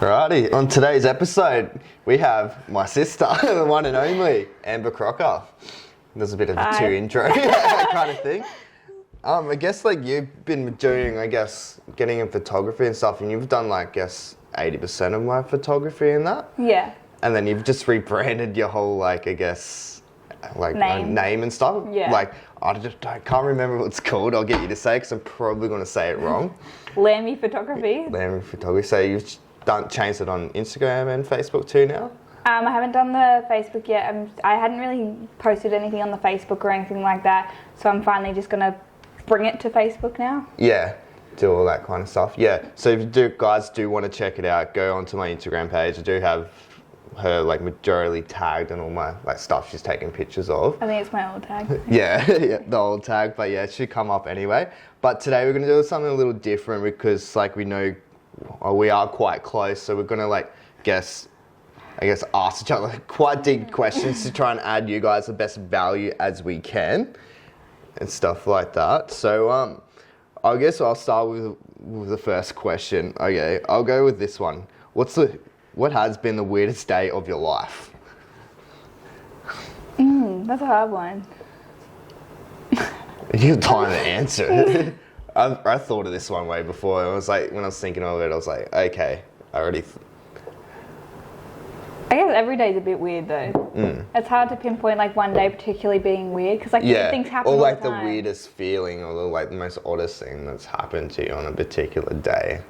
Alrighty, on today's episode, we have my sister, the one and only, Amber Crocker. There's a bit of a two intro kind of thing. I guess like you've been doing, getting in photography and stuff, and you've done 80% of my photography and that. Yeah. And then you've just rebranded your whole name and stuff. Yeah. I can't remember what it's called. I'll get you to say because I'm probably going to say it wrong. Lammy Photography. Lammy Photography. So you've changed it on Instagram and Facebook too now? I haven't done the Facebook yet. I hadn't really posted anything on the Facebook or anything like that, so I'm finally just going to bring it to Facebook now. Yeah, do all that kind of stuff. Yeah, so if you guys do want to check it out, go onto my Instagram page. I do have her majorly tagged and all my stuff she's taking pictures of. I think it's my old tag. yeah, the old tag, but yeah, it should come up anyway. But today we're going to do something a little different because we know we are quite close, so we're going to ask each other quite deep questions to try and add you guys the best value as we can and stuff like that. So I guess I'll start with the first question. Okay, I'll go with this one. What has been the weirdest day of your life? That's a hard one. You have time to answer it. I thought of this one way before. It was when I was thinking of it, I was like, okay, I already... I guess every day's a bit weird though. It's hard to pinpoint one day particularly being weird because things happen all the time. Or the weirdest feeling or the most oddest thing that's happened to you on a particular day.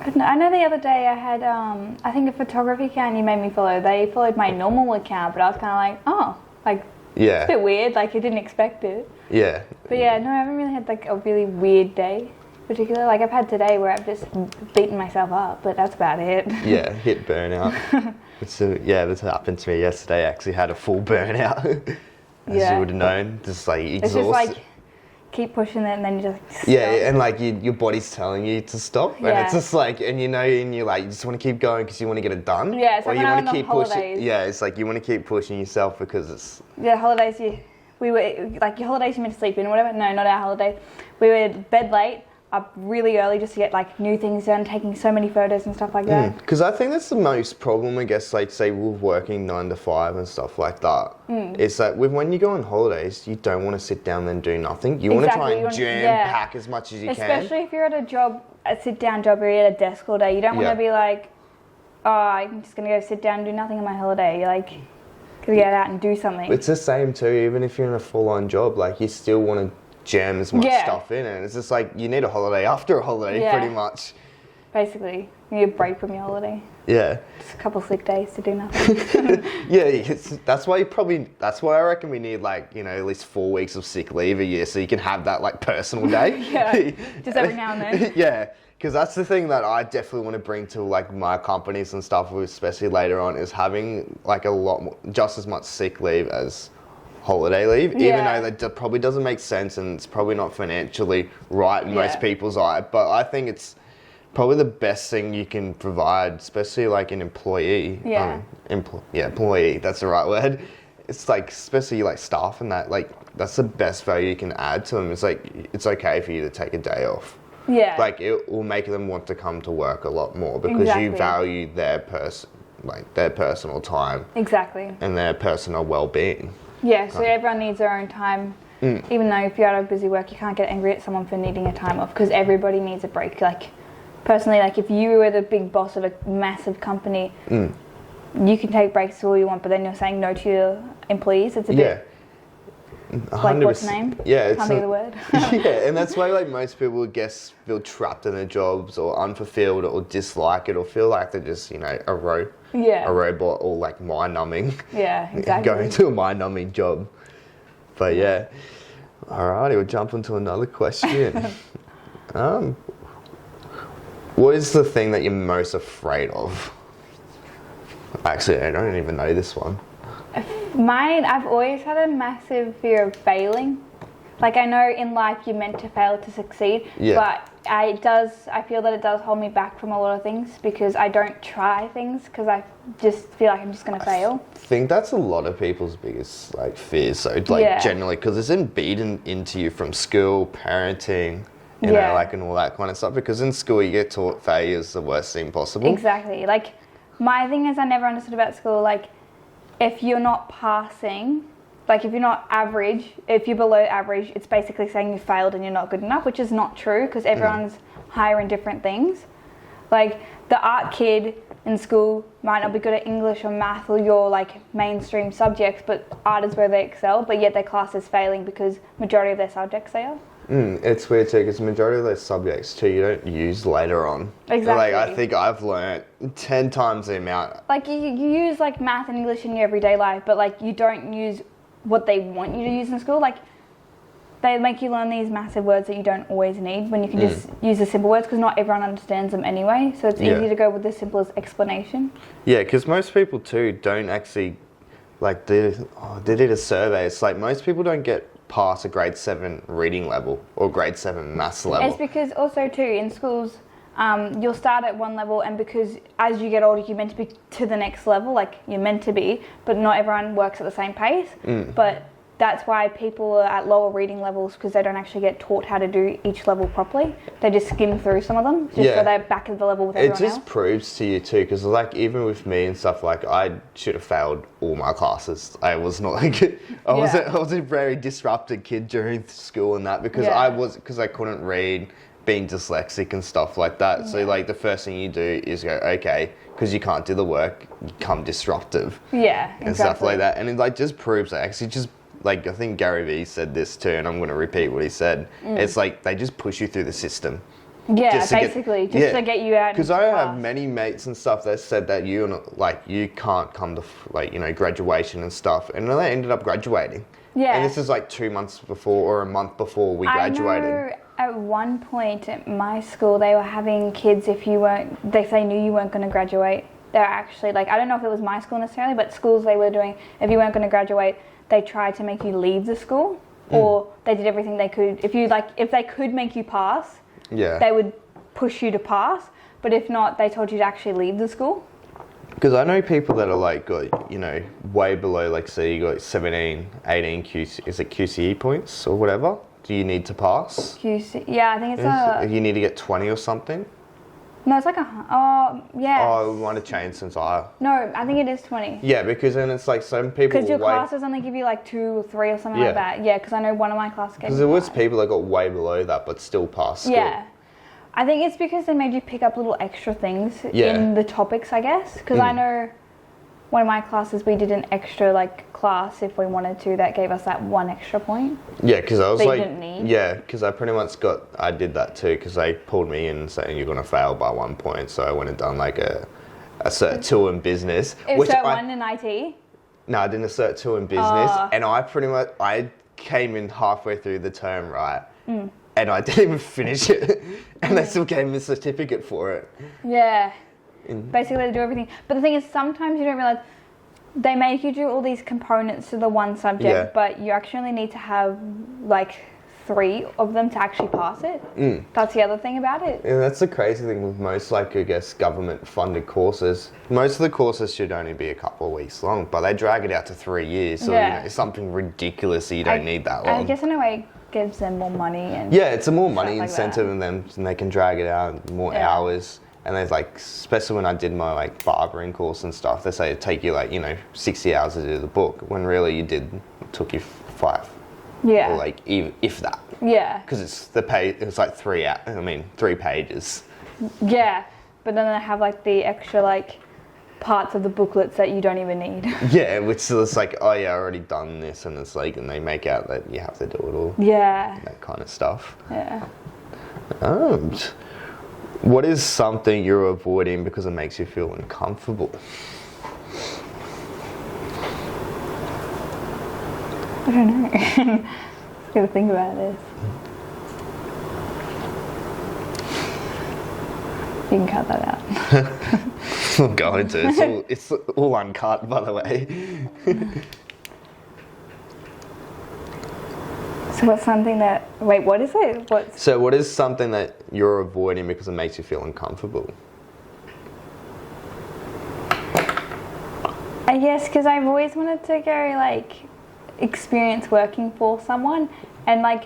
I know the other day I had, I think a photography account you made me follow. They followed my normal account, but I was kind of yeah, it's a bit weird. I didn't expect it. Yeah. But yeah, no, I haven't really had a really weird day. Particular, I've had today where I've just beaten myself up, but that's about it. Yeah, hit burnout. This happened to me yesterday. I actually had a full burnout, as you would have known. Just exhausted. It's just keep pushing it, and then you just stop. Yeah, and your body's telling you to stop, and it's just and you just want to keep going because you want to get it done. Yeah, it's or you want to keep pushing. Yeah, it's you want to keep pushing yourself because it's. Yeah, holidays. We were your holidays. You meant to sleep in, or whatever. No, not our holiday. We were bed late. Up really early just to get new things done, taking so many photos and stuff like that. Because I think that's the most problem, I guess, say we're working 9 to 5 and stuff like that. It's that when you go on holidays, you don't want to sit down and do nothing. You want to try and jam-pack as much as you can. Especially if you're at a sit-down job or you're at a desk all day. You don't want to be I'm just going to go sit down and do nothing on my holiday. You're got to get out and do something. It's the same too, even if you're in a full-on job. You still want to jam as much stuff in, and it's just you need a holiday after a holiday, pretty much. Basically, you need a break from your holiday. Yeah. Just a couple of sick days to do nothing. That's why I reckon we need at least 4 weeks of sick leave a year so you can have that personal day. Just every now and then. Yeah, because that's the thing that I definitely want to bring to my companies and stuff, especially later on, is having a lot more, just as much sick leave as holiday leave, even though that probably doesn't make sense and it's probably not financially right in most people's eye. But I think it's probably the best thing you can provide, especially an employee. Employee, that's the right word. It's especially staff and that, that's the best value you can add to them. It's it's okay for you to take a day off. Yeah. It will make them want to come to work a lot more because you value their their personal time. Exactly. And their personal well-being. Yeah, so everyone needs their own time. Even though if you're out of busy work, you can't get angry at someone for needing a time off because everybody needs a break. Personally, if you were the big boss of a massive company, you can take breaks all you want, but then you're saying no to your employees. It's a bit... 100%. What's the name? Yeah, can't think of the word. Yeah, and that's why most people feel trapped in their jobs or unfulfilled or dislike it or feel like they're just a robot or mind-numbing. Yeah, exactly. Going to a mind-numbing job. But yeah, alrighty, we'll jump into another question. What is the thing that you're most afraid of? Actually, I don't even know this one. Mine, I've always had a massive fear of failing. I know in life you're meant to fail to succeed, but I feel that it does hold me back from a lot of things because I don't try things because I just feel like I'm just going to fail. I think that's a lot of people's biggest fears, so generally, because it's embedded into you from school, parenting, you know, like, and all that kind of stuff. Because in school, you get taught failure is the worst thing possible. Exactly. Like, my thing is, I never understood about school, like, if you're not passing, like, if you're not average, if you're below average, it's basically saying you failed and you're not good enough, which is not true, because everyone's higher in different things. Like, the art kid in school might not be good at English or math or your, like, mainstream subjects, but art is where they excel, but yet their class is failing because majority of their subjects they are. It's weird too, because the majority of those subjects too, you don't use later on. Exactly. Like, I think I've learnt 10 times the amount. Like, you use, like, math and English in your everyday life, but, like, you don't use what they want you to use in school. Like, they make you learn these massive words that you don't always need when you can just use the simple words, because not everyone understands them anyway, so it's easy to go with the simplest explanation. Yeah, because most people too don't actually, like, they did a survey. It's like most people don't get past a grade 7 reading level or grade 7 maths level. It's because also too, in schools, you'll start at one level, and because as you get older, you're meant to be to the next level, like you're meant to be, but not everyone works at the same pace. But that's why people are at lower reading levels, because they don't actually get taught how to do each level properly. They just skim through some of them, just so they're back at the level with everyone else. It just proves to you too, because like even with me and stuff, like I should have failed all my classes. I was not like, I was a very disrupted kid during school and that, because I couldn't read, being dyslexic and stuff like that. So like the first thing you do is go, okay, because you can't do the work, you become disruptive. Yeah, and stuff like that. And it like just proves that actually just, like, I think Gary Vee said this too, and I'm going to repeat what he said. It's like they just push you through the system. Yeah, just to get you out. Because I have many mates and stuff that said that you can't come to, like, you know, graduation and stuff, and then they ended up graduating. Yeah. And this is like 2 months before or a month before we graduated. I know at one point at my school they were having kids, if they knew you weren't going to graduate, they're actually, like, I don't know if it was my school necessarily, but schools they were doing, if you weren't going to graduate, they tried to make you leave the school, or they did everything they could. If they could make you pass, they would push you to pass. But if not, they told you to actually leave the school. Because I know people that are like, got, you know, way below, like, say you got 17, 18 QTE points or whatever. Do you need to pass? Yeah, I think it's you need to get 20 or something. No, it's like yeah. Oh, we want to change since No, I think it is 20. Yeah, because then it's like some people. Because your classes only give you like 2 or 3 or something like that. Yeah, because I know one of my classes gave. Because there was people that got way below that but still passed school. Yeah, I think it's because they made you pick up little extra things in the topics, I guess. Because I know one of my classes, we did an extra like class if we wanted to, that gave us that 1 extra point. Yeah, because I was that like, you didn't need. Yeah, because I pretty much I did that too, because they pulled me in saying you're gonna fail by 1 point, so I went and done like a Cert 2 in business. Cert 1 in IT? No, I did a Cert 2 in business, and I came in halfway through the term, right? And I didn't even finish it, and they still gave me a certificate for it. Yeah. Basically, they do everything. But the thing is, sometimes you don't realize they make you do all these components to the one subject, but you actually need to have like 3 of them to actually pass it. That's the other thing about it. Yeah, that's the crazy thing with most, like, I guess, government-funded courses. Most of the courses should only be a couple of weeks long, but they drag it out to 3 years. So you know, it's something ridiculous that you don't need that long. I guess in a way, gives them more money and it's a more money incentive in them, and they can drag it out more hours. And there's like, especially when I did my like barbering course and stuff, they say it take you like, you know, 60 hours to do the book, when really it took you 5. Or like even if that. Yeah. Because it's like 3 pages. Yeah, but then they have like the extra like parts of the booklets that you don't even need. Yeah, which is like, oh yeah, I already done this, and it's like, and they make out that you have to do it all. Yeah. That kind of stuff. Yeah. What is something you're avoiding because it makes you feel uncomfortable? I don't know. Just gotta think about this. You can cut that out. I'm going to. It's all uncut, by the way. So what's something that... Wait, what is it? So what is something that you're avoiding because it makes you feel uncomfortable? I guess because I've always wanted to go, like, experience working for someone. And, like,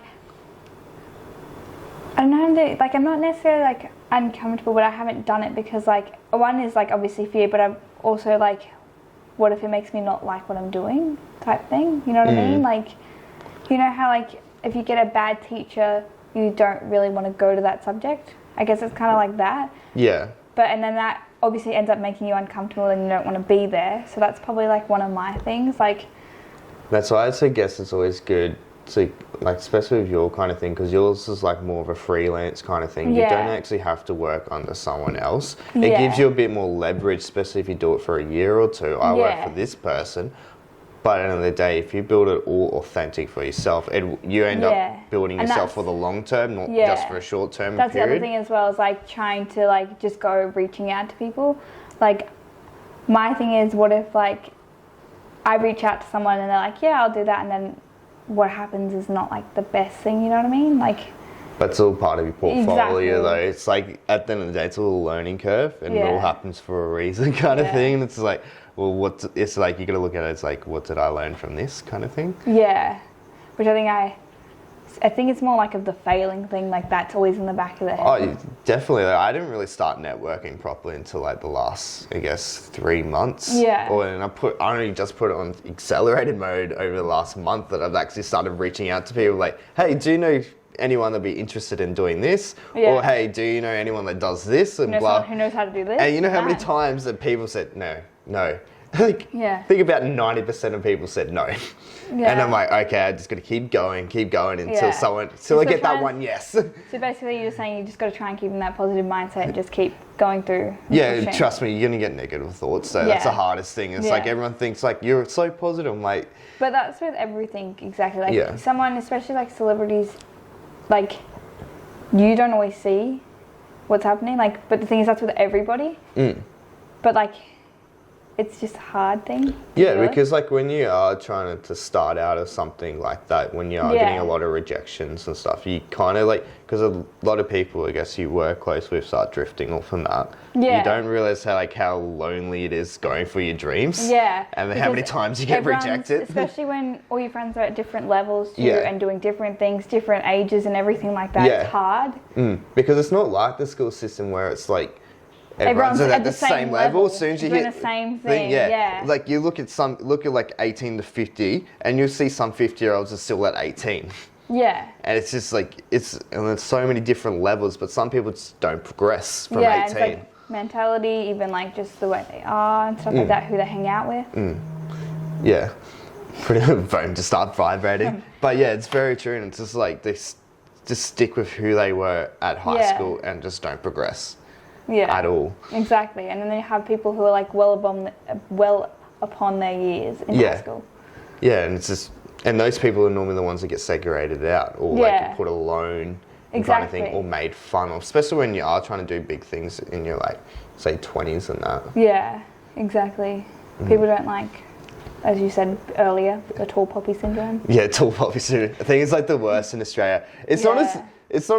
I don't know, like I'm not necessarily like uncomfortable, but I haven't done it because like one is like obviously fear, but I'm also like, what if it makes me not like what I'm doing type thing, you know what I mean? Like, you know how like if you get a bad teacher, you don't really want to go to that subject. I guess it's kind of like that. Yeah. But and then that obviously ends up making you uncomfortable and you don't want to be there. So that's probably like one of my things. Like, that's why I guess it's always good to, like, especially with your kind of thing, because yours is like more of a freelance kind of thing. Yeah. You don't actually have to work under someone else. It Yeah. gives you a bit more leverage, especially if you do it for a year or two. I work Yeah. for this person. But at the end of the day, if you build it all authentic for yourself, you end Yeah. up building And yourself for the long term, not Yeah. just for a short term that's period. the other thing as well, is like trying to like just go reaching out to people. Like, my thing is, what if like I reach out to someone and they're like, yeah, I'll do that, and then what happens is not like the best thing, you know what I mean? Like, But it's all part of your portfolio, Exactly. though. It's like, at the end of the day, it's all a learning curve, and it all Yeah. happens for a reason, kind of Yeah. thing. And it's like, well, it's like, you got to look at it, it's like, what did I learn from this kind of thing? yeah, which I think it's more like of the failing thing, like that's always in the back of the head. Oh, definitely. Like, I didn't really start networking properly until like the last, I guess, 3 months. Yeah. And I only just put it on accelerated mode over the last month that I've actually started reaching out to people like, hey, do you know anyone that'd be interested in doing this? Yeah. Or hey, do you know anyone that does this? And You know blah. someone who knows how to do this? And you know how many Nice. times that people said no. Like, Yeah. think about 90% of people said no. Yeah. And I'm like, okay, I just got to keep going until Yeah. until I So get that try- one yes. So basically, you're saying you just got to try and keep in that positive mindset and just keep going through. and Yeah, pushing. trust me, you're gonna get negative thoughts. So that's the Yeah. hardest thing. It's Yeah. like everyone thinks like you're so positive. I'm like, But that's with everything, exactly. Like Yeah. someone, especially like celebrities, like you don't always see what's happening. Like, but the thing is, that's with everybody. But like, it's just a hard thing. to yeah, deal with. because like when you are trying to start out of something like that, when you are Yeah. getting a lot of rejections and stuff, you kind of like, because a lot of people, I guess you work close with, start drifting off from that. Yeah. You don't realize how lonely it is going for your dreams. Yeah. And then how many because times you get everyone's- rejected. Especially when all your friends are at different levels too, Yeah. and doing different things, different ages and everything like that. Yeah. It's hard. Because it's not like the school system where it's like everyone's at the same level. As soon as you doing hit the same thing, yeah. yeah. Like you look at like 18 to 50, and you'll see some 50-year-olds are still at 18. Yeah. And it's just like, and there's so many different levels, but some people just don't progress from Yeah, 18. it's like mentality, even like just the way they are and stuff like that, who they hang out with. Yeah. Pretty phone to start vibrating. But yeah, it's very true. And it's just like, they just stick with who they were at high Yeah. school and just don't progress Yeah. at all. Exactly. And then you have people who are like well upon their years in Yeah. high school. Yeah, and it's just, and those people are normally the ones that get segregated out or Yeah. like put alone and kind of thing, Exactly. or made fun of, especially when you are trying to do big things in your like, say 20s and that. Yeah, exactly. People don't like, as you said earlier, the tall poppy syndrome. Yeah, tall poppy syndrome. I think it's like the worst in Australia. It's not Yeah.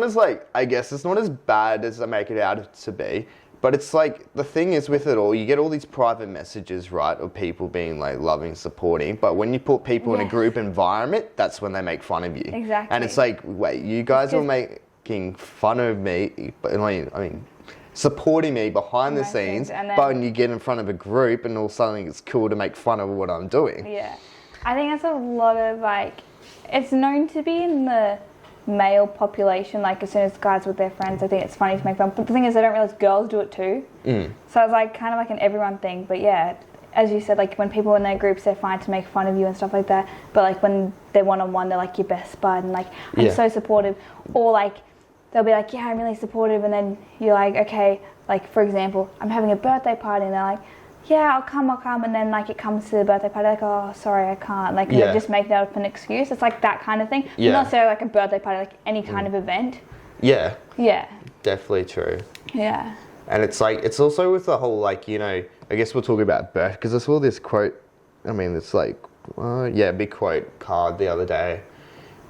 as like, I guess it's not as bad as I make it out to be. But it's like, the thing is with it all, you get all these private messages, right, of people being like loving, supporting. But when you put people in a Yes. group environment, that's when they make fun of you. Exactly. And it's like, wait, you guys are making fun of me, but I mean, supporting me behind the scenes, and then- but when you get in front of a group and all of a sudden it's cool to make fun of what I'm doing. Yeah. I think that's a lot of like, it's known to be in the male population, like as soon as guys with their friends, I think it's funny to make fun. But the thing is, I don't realize girls do it too. So it's like kind of like an everyone thing. But yeah, as you said, like when people in their groups, they're fine to make fun of you and stuff like that. But like when they're one-on-one, they're like your best bud and like, I'm Yeah. so supportive. Or like, they'll be like, yeah, I'm really supportive. And then you're like, okay, like for example, I'm having a birthday party and they're like, yeah, I'll come. And then like it comes to the birthday party, like, oh, sorry, I can't. Like Yeah. they just make that up an excuse. It's like that kind of thing. Yeah. Not necessarily like a birthday party, like any kind of event. Yeah, Yeah. definitely true. Yeah. And it's like, it's also with the whole, like, you know, I guess we'll talk about birth, because I saw this quote, I mean, it's like, big quote card the other day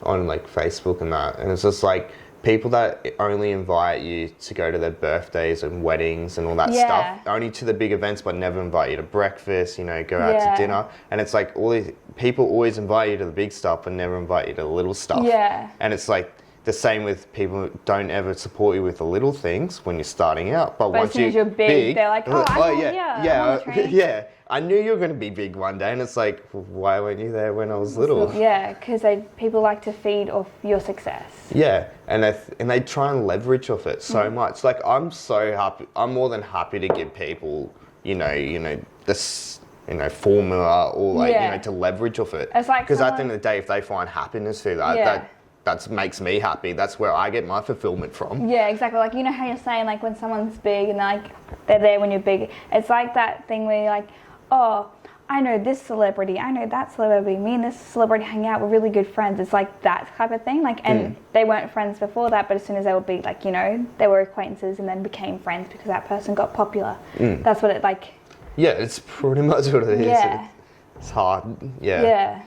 on like Facebook and that. And it's just like, people that only invite you to go to their birthdays and weddings and all that Yeah. stuff, only to the big events, but never invite you to breakfast, you know, go out Yeah. to dinner. And it's like, all these people always invite you to the big stuff and never invite you to the little stuff. Yeah. And it's like, the same with people who don't ever support you with the little things when you're starting out. But once as soon as you're big, they're like, oh, I'm yeah, I knew you were going to be big one day. And it's like, why weren't you there when I was little? Yeah, because people like to feed off your success. Yeah, and they try and leverage off it so much. Like, I'm so happy. I'm more than happy to give people, this, formula or like, to leverage off it. It's like because at the end of the day, if they find happiness through that, that makes me happy. That's where I get my fulfillment from. Yeah, exactly. Like, how you're saying, like, when someone's big and they're there when you're big. It's like that thing where you're like, oh, I know this celebrity, I know that celebrity, me and this celebrity hang out, we're really good friends. It's like that type of thing. Like, and they weren't friends before that, but as soon as they were big, like, they were acquaintances and then became friends because that person got popular. That's what it like. Yeah, it's pretty much what it is. Yeah. It's hard. Yeah.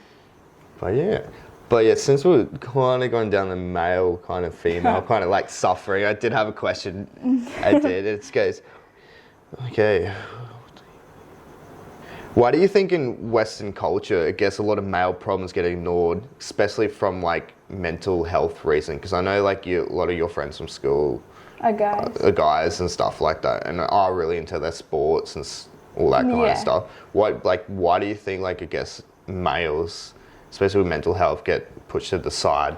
Yeah. But yeah, since we're kind of going down the male kind of female kind of like suffering, I did have a question. It goes, okay. Why do you think in Western culture, I guess a lot of male problems get ignored, especially from like mental health reason? Because I know like a lot of your friends from school are guys and stuff like that, and are really into their sports and all that kind of stuff. Why do you think like I guess males, especially with mental health, get pushed to the side?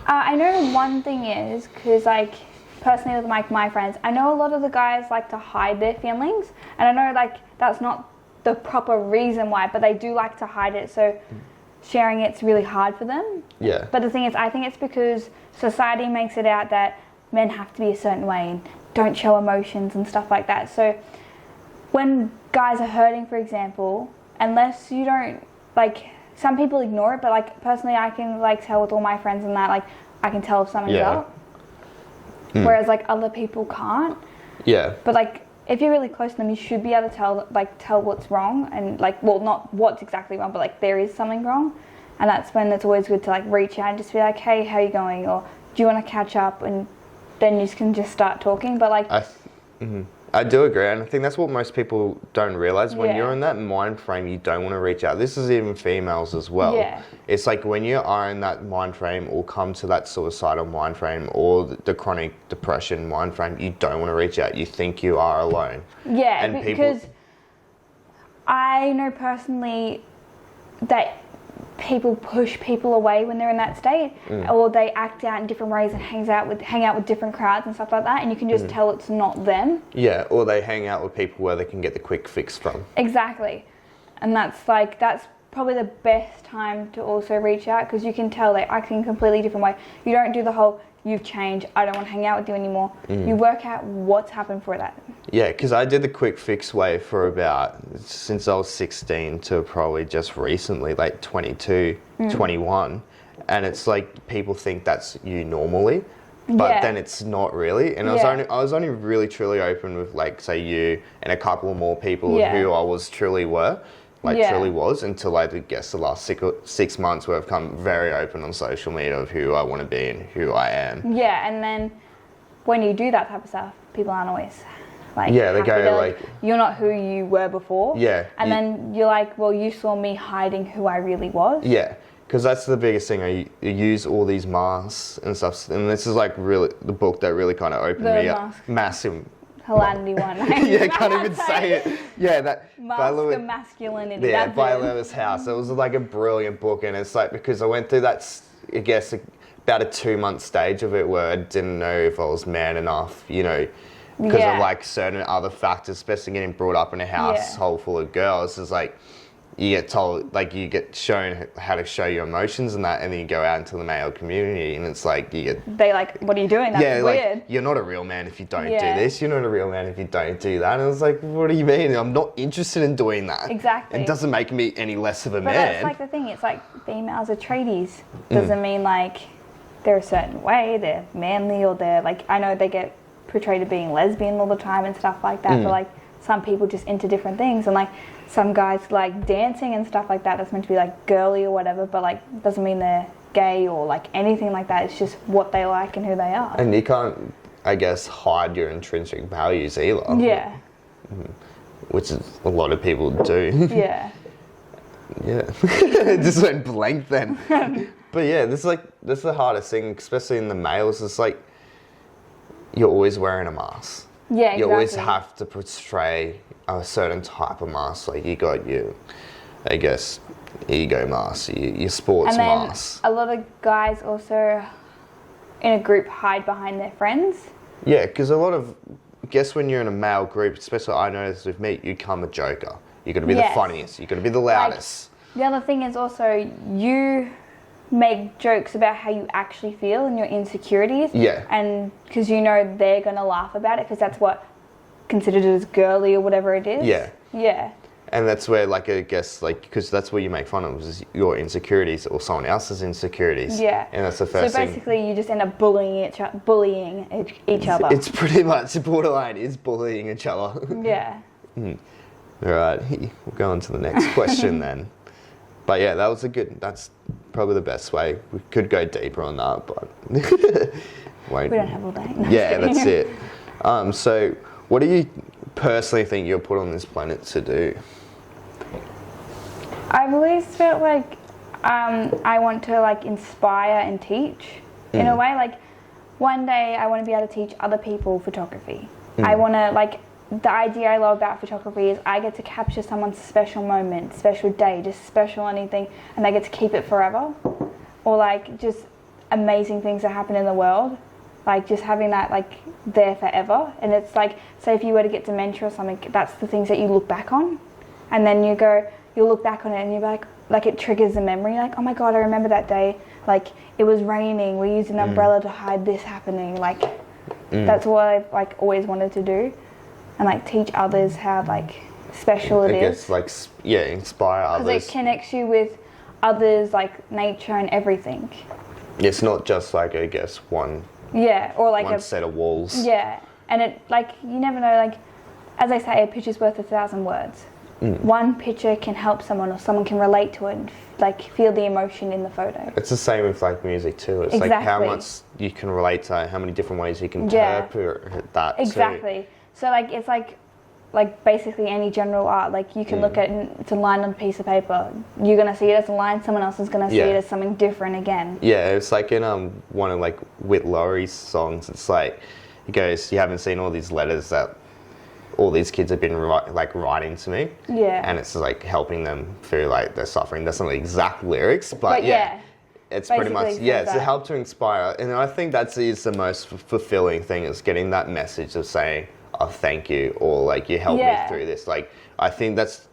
I know one thing is because like personally with like my friends, I know a lot of the guys like to hide their feelings, and I know like that's not the proper reason why, but they do like to hide it, so sharing it's really hard for them. Yeah. But the thing is, I think it's because society makes it out that men have to be a certain way and don't show emotions and stuff like that. So when guys are hurting, for example, unless you don't, like, some people ignore it, but like personally I can like tell with all my friends and that, like, I can tell if something's up. Whereas like other people can't. Yeah. But like if you're really close to them, you should be able to tell what's wrong, and like, well, not what's exactly wrong, but like there is something wrong. And that's when it's always good to like reach out and just be like, hey, how are you going? Or do you want to catch up? And then you can just start talking. But like I do agree, and I think that's what most people don't realise. When you're in that mind frame, you don't want to reach out. This is even females as well. Yeah. It's like when you are in that mind frame or come to that suicidal mind frame or the chronic depression mind frame, you don't want to reach out. You think you are alone. Yeah, and because I know personally that people push people away when they're in that state, or they act out in different ways and hang out with different crowds and stuff like that, and you can just tell it's not them. Yeah, or they hang out with people where they can get the quick fix from. Exactly. And that's probably the best time to also reach out, because you can tell they're acting a completely different way. You don't do the whole, you've changed, I don't want to hang out with you anymore. You work out what's happened for that. Yeah, because I did the quick fix way for since I was 16 to probably just recently, like 22, 21. And it's like people think that's you normally, but then it's not really. And I was only really truly open with like, say, you and a couple more people who I was truly was, until I guess the last 6 months where I've come very open on social media of who I want to be and who I am. Yeah, and then when you do that type of stuff, people aren't always like, they go like, you're not who you were before. Yeah. And then you're like, well, you saw me hiding who I really was. Yeah, because that's the biggest thing. I use all these masks and stuff, and this is like really the book that really kind of opened me up. Massive. Hilarity one. Yeah, can't even say it. Yeah, that Mask of Masculinity. Yeah, by Lewis House. It was like a brilliant book, and it's like because I went through that, I guess, about a 2-month stage of it where I didn't know if I was man enough, because of like certain other factors, especially getting brought up in a household full of girls. It's like you get told, like you get shown how to show your emotions and that, and then you go out into the male community, and it's like you get. They like, what are you doing? That's weird. Like, you're not a real man if you don't do this. You're not a real man if you don't do that. And it's like, what do you mean? I'm not interested in doing that. Exactly. It doesn't make me any less of a man. But that's like the thing. It's like females are tradies. Doesn't mean like they're a certain way. They're manly, or they're like, I know they get portrayed as being lesbian all the time and stuff like that. But like some people just into different things, and like some guys like dancing and stuff like that. That's meant to be like girly or whatever, but like doesn't mean they're gay or like anything like that. It's just what they like and who they are. And you can't, I guess, hide your intrinsic values either. Yeah. Which is a lot of people do. Yeah. Yeah. It just went blank then. But yeah, this is the hardest thing, especially in the males. It's like you're always wearing a mask. Yeah, exactly. You always have to portray a certain type of mask. Like you got your, I guess, ego mask, your sports and then mask. A lot of guys also in a group hide behind their friends. Yeah, because a lot of, guess when you're in a male group, especially I noticed with me, you become a joker. You got to be the funniest. You got to be the loudest. Like, the other thing is also you make jokes about how you actually feel and your insecurities. Yeah. And because you know they're going to laugh about it because that's what considered as girly or whatever it is. Yeah. Yeah. And that's where, like, I guess, like, because that's where you make fun of is your insecurities or someone else's insecurities. Yeah. And that's the first thing. So basically, you just end up bullying each other. It's pretty much borderline is bullying each other. Yeah. All right, we'll go on to the next question then. But yeah, that's probably the best way. We could go deeper on that, but we don't have all day. No, yeah, that's it. So what do you personally think you're put on this planet to do? I've always felt like I want to like inspire and teach in a way. Like one day I want to be able to teach other people photography. I want to like, the idea I love about photography is I get to capture someone's special moment, special day, just special anything, and they get to keep it forever. Or like just amazing things that happen in the world, like just having that like there forever. And it's like, say if you were to get dementia or something, that's the things that you look back on, and then you'll look back on it and you're like it triggers a memory, like, oh my god, I remember that day, like it was raining, we used an umbrella to hide this happening. Like that's what I've like always wanted to do, and like teach others how like special it is. I guess like inspire others. Because it connects you with others, like nature and everything. It's not just like, I guess, one. Yeah, or like one set of walls. Yeah, and it like you never know. Like as they say, a picture's worth 1,000 words. One picture can help someone, or someone can relate to it and like feel the emotion in the photo. It's the same with like music too. It's like how much you can relate to, how many different ways you can interpret that. Exactly. Too. So like it's like basically any general art. Like you can look at it's a line on a piece of paper. You're gonna see it as a line. Someone else is gonna see it as something different again. Yeah, it's like in one of like Whit Laurie's songs. It's like he goes, "You haven't seen all these letters that all these kids have been writing to me." Yeah. And it's like helping them through like their suffering. That's not the exact lyrics, but it's pretty much it's a help to inspire. And I think that is the most fulfilling thing, is getting that message of saying, oh, thank you, or like you helped me through this. Like I think that's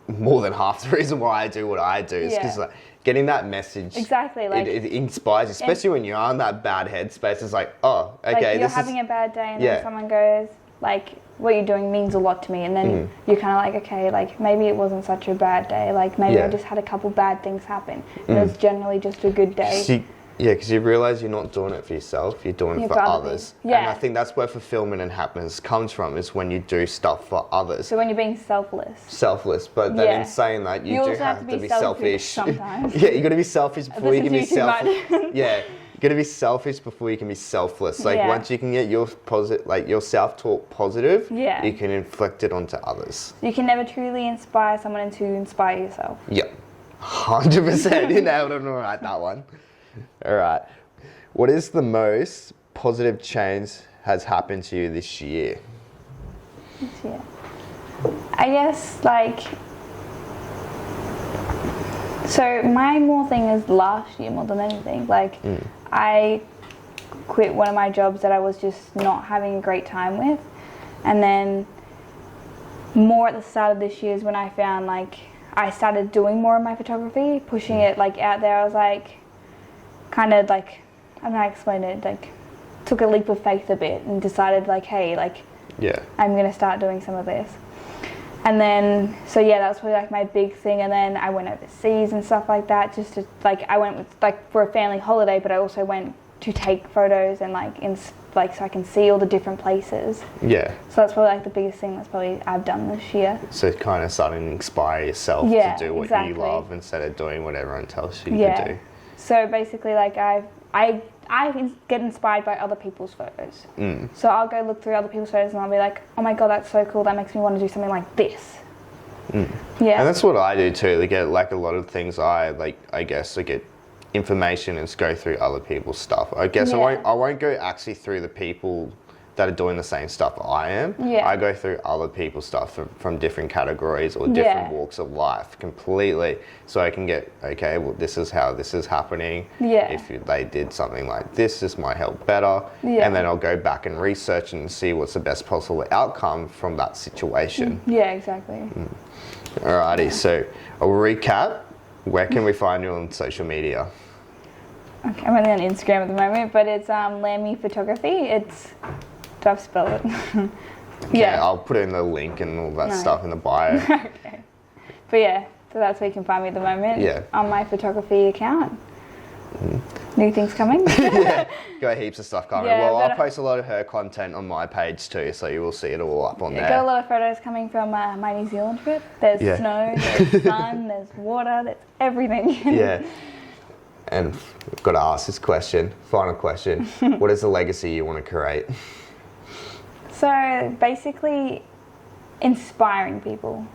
more than half the reason why I do what I do, is because like getting that message, exactly, like it inspires you, especially when you're on that bad headspace. It's like, oh, okay, like you're having a bad day, and then someone goes like, what you're doing means a lot to me, and then you're kind of like, okay, like maybe it wasn't such a bad day, like maybe I just had a couple bad things happen, and it's generally just a good day. Because you realise you're not doing it for yourself, you're doing it for others. And I think that's where fulfillment and happiness comes from, is when you do stuff for others. So when you're being selfless. Selfless, but then in saying that, you do have to be selfish. Sometimes. You got to be selfish before you can be selfish. You got to be selfish before you can be selfless. Like once you can get your your self-talk positive, you can inflict it onto others. You can never truly inspire someone until you inspire yourself. Yeah, 100%. You nailed it right, that one. All right. What is the most positive change has happened to you this year? This year, I guess like. So my more thing is last year more than anything. Like I quit one of my jobs that I was just not having a great time with, and then more at the start of this year is when I found like I started doing more of my photography, pushing it like out there. I was like, kind of like, I don't know how to explain it, like took a leap of faith a bit and decided like, hey, like I'm gonna start doing some of this. And then, so that was probably like my big thing. And then I went overseas and stuff like that, just to like, I went with like for a family holiday, but I also went to take photos and like so I can see all the different places. Yeah. So that's probably like the biggest thing that's probably I've done this year. So kind of starting to inspire yourself to do what you love instead of doing what everyone tells you to do. So basically, like I get inspired by other people's photos. So I'll go look through other people's photos and I'll be like, oh my god, that's so cool. That makes me want to do something like this. Yeah. And that's what I do too. To get like a lot of things I get information and just go through other people's stuff. I guess Yeah. I won't go actually through the people that are doing the same stuff I am. Yeah. I go through other people's stuff from different categories or different walks of life completely, so I can get, okay, well, this is how this is happening. Yeah. If they did something like this might help better. Yeah. And then I'll go back and research and see what's the best possible outcome from that situation. Yeah, exactly. Alrighty, so I'll recap. Where can we find you on social media? Okay, I'm only on Instagram at the moment, but it's Lammy Photography. It's, do I spell it? Yeah, I'll put in the link and all that stuff in the bio. Okay. But yeah, so that's where you can find me at the moment. Yeah. On my photography account. New things coming. Yeah, got heaps of stuff coming. Yeah, well, I'll but post a lot of her content on my page too, so you will see it all up on there. Got a lot of photos coming from my New Zealand trip. There's snow, there's sun, there's water, there's everything. Yeah. And I've got to ask this question, final question. What is the legacy you want to create? So basically, inspiring people.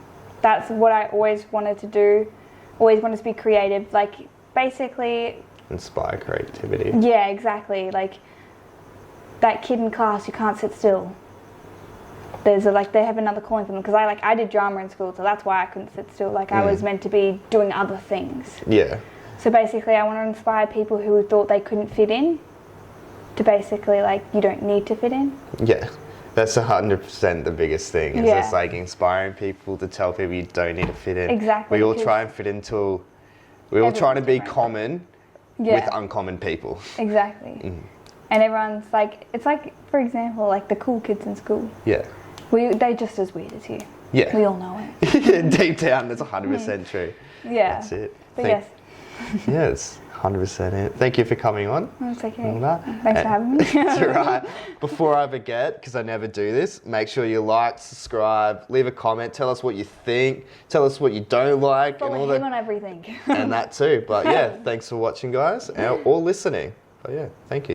That's what I always wanted to do. Always wanted to be creative. Like, basically... Inspire creativity. Yeah, exactly. Like, that kid in class who can't sit still. There's they have another calling for them. Because I did drama in school, so that's why I couldn't sit still. Like, I was meant to be doing other things. Yeah. So basically, I want to inspire people who thought they couldn't fit in to basically, you don't need to fit in. Yeah. That's 100% the biggest thing. Is just inspiring people to tell people you don't need to fit in. Exactly. We all try and fit into. We all try to be common with uncommon people. Exactly. And everyone's it's for example, the cool kids in school. Yeah. They're just as weird as you. Yeah. We all know it. Deep down, that's 100% true. Yeah. That's it. But yes. Yeah, it's 100% it. Thank you for coming on. That's okay. All that. Thanks for having me. That's all right. Before I forget, because I never do this, make sure you like, subscribe, leave a comment, tell us what you think, tell us what you don't like. Follow and all him on everything. And that too. But yeah, thanks for watching, guys, or listening. But yeah, thank you.